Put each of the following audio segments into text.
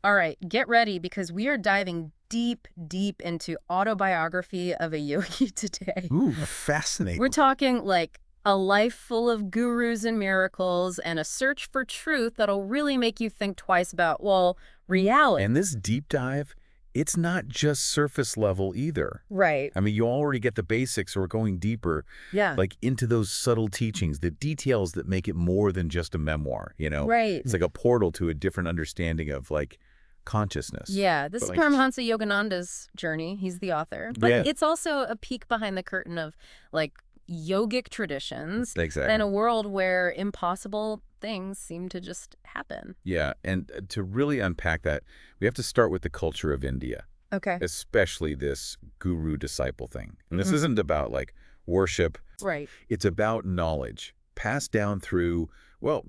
All right, get ready because we are diving deep, deep into Autobiography of a Yogi today. Ooh, We're fascinating. talking like a life full of gurus and miracles and a search for truth that'll really make you think twice about, well, reality. And this deep dive, it's not just surface level either. Right. I mean, you already get the basics, or we're going deeper, Yeah. like into those subtle teachings, the details that make it more than just a memoir, you know? Right. It's like a portal to a different understanding of, like, consciousness. Yeah, this is But, like, Paramhansa Yogananda's journey. He's the author. But yeah, it's also a peek behind the curtain of like yogic traditions exactly. and a world where impossible things seem to just happen. Yeah, and to really unpack that, we have to start with the culture of India, Okay. especially this guru-disciple thing. And this Mhm. isn't about, like, worship. Right. It's about knowledge passed down through, well,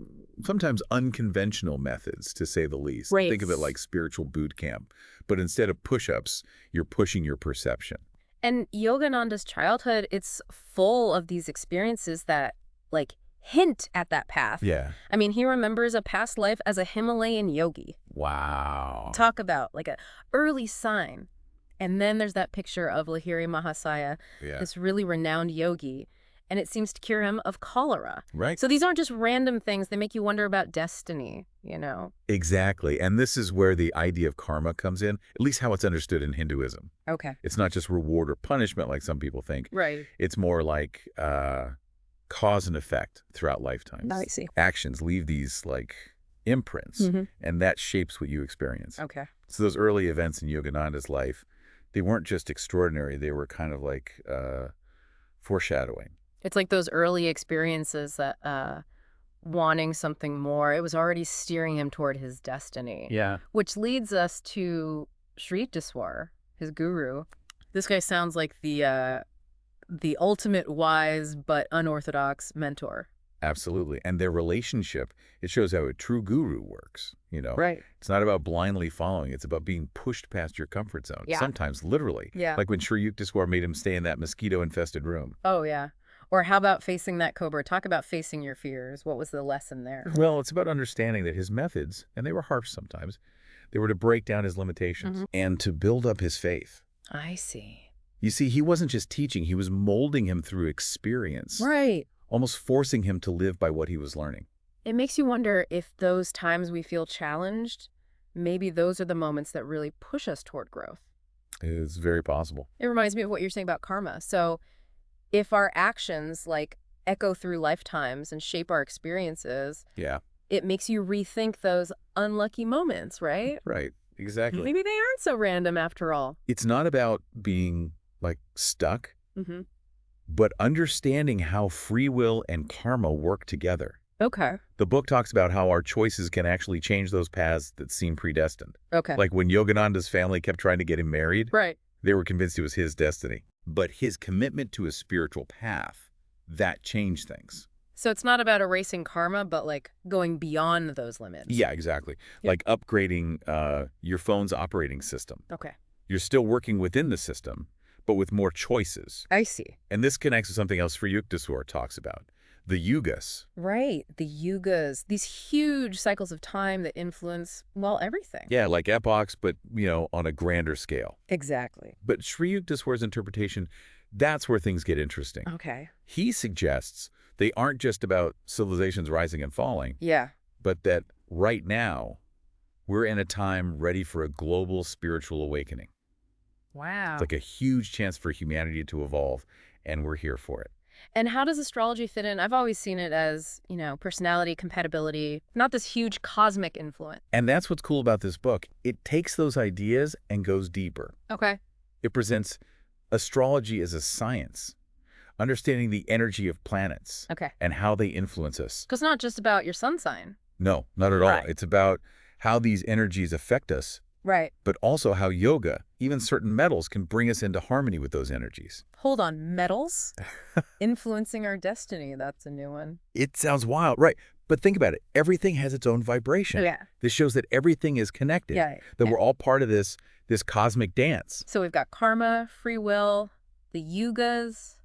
sometimes unconventional methods, to say the least. Right. Think of it like spiritual boot camp. But instead of push-ups, you're pushing your perception. And Yogananda's childhood, it's full of these experiences that like hint at that path. Yeah. I mean, he remembers a past life as a Himalayan yogi. Wow. Talk about like a early sign. And then there's that picture of Lahiri Mahasaya, Yeah. this really renowned yogi, and it seems to cure him of cholera. Right. So these aren't just random things. They make you wonder about destiny, you know? Exactly. And this is where the idea of karma comes in, at least how it's understood in Hinduism. Okay. It's not just reward or punishment like some people think. Right. It's more like cause and effect throughout lifetimes. I see. Actions leave these, like, imprints, and that shapes what you experience. Okay. So those early events in Yogananda's life, they weren't just extraordinary. They were kind of like foreshadowing. It's like those early experiences that wanting something more, it was already steering him toward his destiny. Yeah. Which leads us to Sri Yukteswar, his guru. This guy sounds like the ultimate wise but unorthodox mentor. Absolutely. And their relationship, it shows how a true guru works, you know? Right. It's not about blindly following. It's about being pushed past your comfort zone, Yeah. sometimes literally. Yeah. Like when Sri Yukteswar made him stay in that mosquito-infested room. Oh, yeah. Or how about facing that cobra? Talk about facing your fears. What was the lesson there? Well, it's about understanding that his methods, and they were harsh sometimes, they were to break down his limitations and to build up his faith. I see. You see, he wasn't just teaching, he was molding him through experience, Right. almost forcing him to live by what he was learning. It makes you wonder if those times we feel challenged, maybe those are the moments that really push us toward growth. It's very possible. It reminds me of what you're saying about karma. So if our actions like echo through lifetimes and shape our experiences, Yeah, it makes you rethink those unlucky moments, right? right. Exactly. Maybe they aren't so random after all. It's not about being, like, stuck, Mm-hmm. but understanding how free will and karma work together. Okay. The book talks about how our choices can actually change those paths that seem predestined. Okay. Like when Yogananda's family kept trying to get him married, Right. they were convinced it was his destiny. But his commitment to a spiritual path, that changed things. So it's not about erasing karma, but like going beyond those limits. Yeah, exactly. Yeah. Like upgrading your phone's operating system. Okay. You're still working within the system, but with more choices. I see. And this connects with something else Sri Yukteswar talks about, the yugas. Right. The yugas, these huge cycles of time that influence, well, everything. Yeah, like epochs, but, you know, on a grander scale. Exactly. But Sri Yukteswar's interpretation, that's where things get interesting. Okay. He suggests they aren't just about civilizations rising and falling, Yeah. but that right now, we're in a time ready for a global spiritual awakening. Wow. It's like a huge chance for humanity to evolve, and we're here for it. And how does astrology fit in? I've always seen it as, you know, personality, compatibility, not this huge cosmic influence. And that's what's cool about this book. It takes those ideas and goes deeper. Okay. It presents astrology as a science, understanding the energy of planets Okay. and how they influence us. Because it's not just about your sun sign. No, not at all. Right. It's about how these energies affect us, Right. but also how yoga, even certain metals, can bring us into harmony with those energies. Hold on. Metals influencing our destiny. That's a new one. It sounds wild, right? But think about it. Everything has its own vibration. Yeah. This shows that everything is connected, Yeah. that we're all part of this cosmic dance. So we've got karma, free will, the yugas,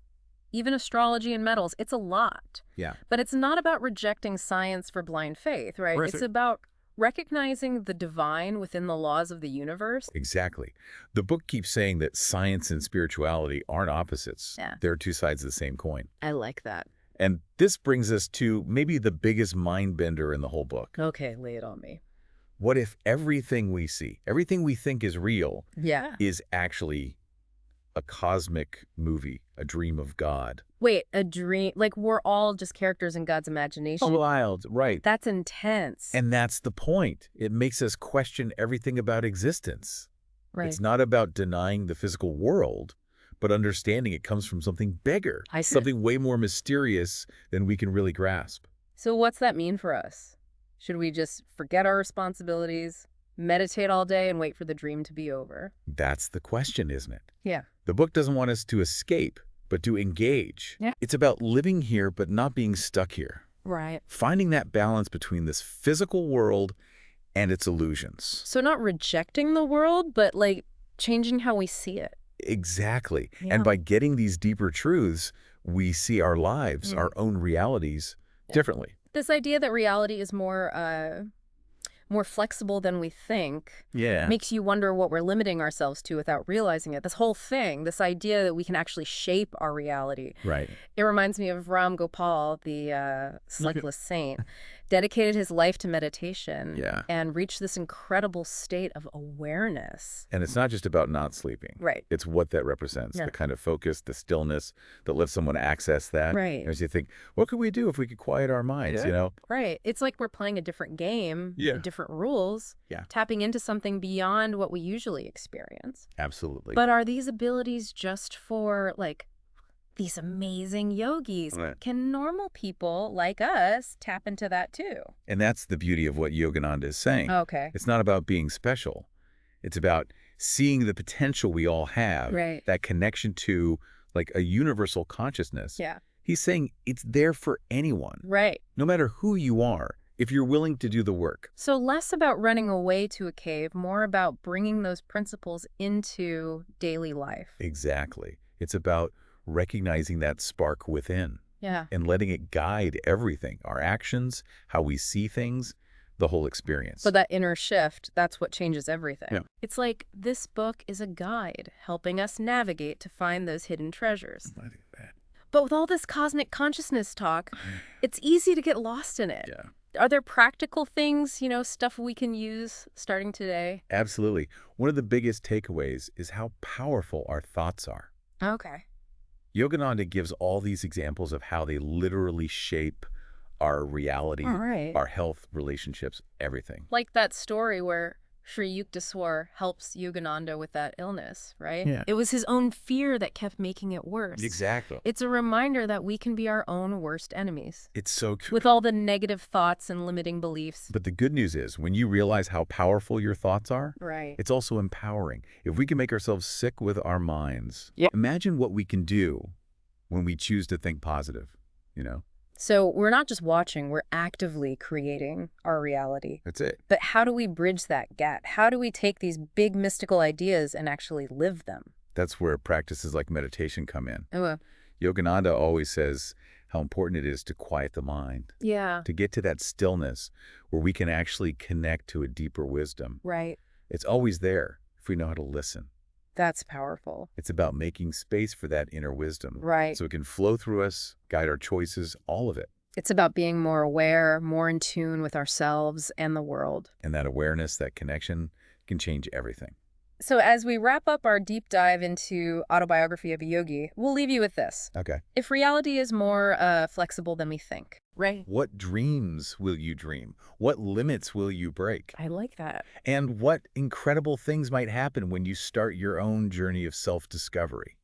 even astrology and metals. It's a lot. Yeah. But it's not about rejecting science for blind faith, right? Right. It's about recognizing the divine within the laws of the universe. Exactly. The book keeps saying that science and spirituality aren't opposites. Yeah. They're two sides of the same coin. I like that. And this brings us to maybe the biggest mind bender in the whole book. Okay, lay it on me. What if everything we see, everything we think is real, Yeah. is actually a cosmic movie, a dream of God? Wait, a dream? Like we're all just characters in God's imagination? Wild, right. That's intense. And that's the point. It makes us question everything about existence. Right. It's not about denying the physical world, but understanding it comes from something bigger, I see. something way more mysterious than we can really grasp. So what's that mean for us? Should we just forget our responsibilities, meditate all day, and wait for the dream to be over? That's the question, isn't it? Yeah. The book doesn't want us to escape, but to engage. Yeah. It's about living here, but not being stuck here. Right. Finding that balance between this physical world and its illusions. So not rejecting the world, but like changing how we see it. Exactly. Yeah. And by getting these deeper truths, we see our lives, our own realities, differently. This idea that reality is more flexible than we think Yeah. makes you wonder what we're limiting ourselves to without realizing it. This whole thing, this idea that we can actually shape our reality. Right. It reminds me of Ram Gopal, the sleepless saint, dedicated his life to meditation and reached this incredible state of awareness. And it's not just about not sleeping. Right. It's what that represents, Yeah. the kind of focus, the stillness that lets someone access that. Right. As you think, what could we do if we could quiet our minds, you know? Right. It's like we're playing a different game, Yeah. different rules, tapping into something beyond what we usually experience. Absolutely. But are these abilities just for, like, these amazing yogis? Right. Can normal people like us tap into that too? And that's the beauty of what Yogananda is saying. Okay. It's not about being special. It's about seeing the potential we all have, Right. that connection to like a universal consciousness. Yeah. He's saying it's there for anyone, Right. no matter who you are, if you're willing to do the work. So less about running away to a cave, more about bringing those principles into daily life. Exactly. It's about recognizing that spark within Yeah. and letting it guide everything, our actions, how we see things, the whole experience. But that inner shift, that's what changes everything. Yeah. It's like this book is a guide helping us navigate to find those hidden treasures. I think that. But with all this cosmic consciousness talk, it's easy to get lost in it. Yeah. Are there practical things, stuff we can use starting today? Absolutely. One of the biggest takeaways is how powerful our thoughts are. Okay. Yogananda gives all these examples of how they literally shape our reality, All right. our health, relationships, everything. Like that story where Sri Yukteswar helps Yogananda with that illness, right? Yeah. It was his own fear that kept making it worse. Exactly. It's a reminder that we can be our own worst enemies It's so true. with all the negative thoughts and limiting beliefs. But the good news is when you realize how powerful your thoughts are, Right. it's also empowering. If we can make ourselves sick with our minds, imagine what we can do when we choose to think positive, So we're not just watching, we're actively creating our reality. That's it. But how do we bridge that gap? How do we take these big mystical ideas and actually live them? That's where practices like meditation come in. Oh, Yogananda always says how important it is to quiet the mind, yeah. to get to that stillness where we can actually connect to a deeper wisdom. Right. It's always there if we know how to listen. That's powerful. It's about making space for that inner wisdom. Right. So it can flow through us, guide our choices, all of it. It's about being more aware, more in tune with ourselves and the world. And that awareness, that connection can change everything. So as we wrap up our deep dive into Autobiography of a Yogi, we'll leave you with this. Okay. If reality is more flexible than we think, right? What dreams will you dream? What limits will you break? I like that. And what incredible things might happen when you start your own journey of self-discovery?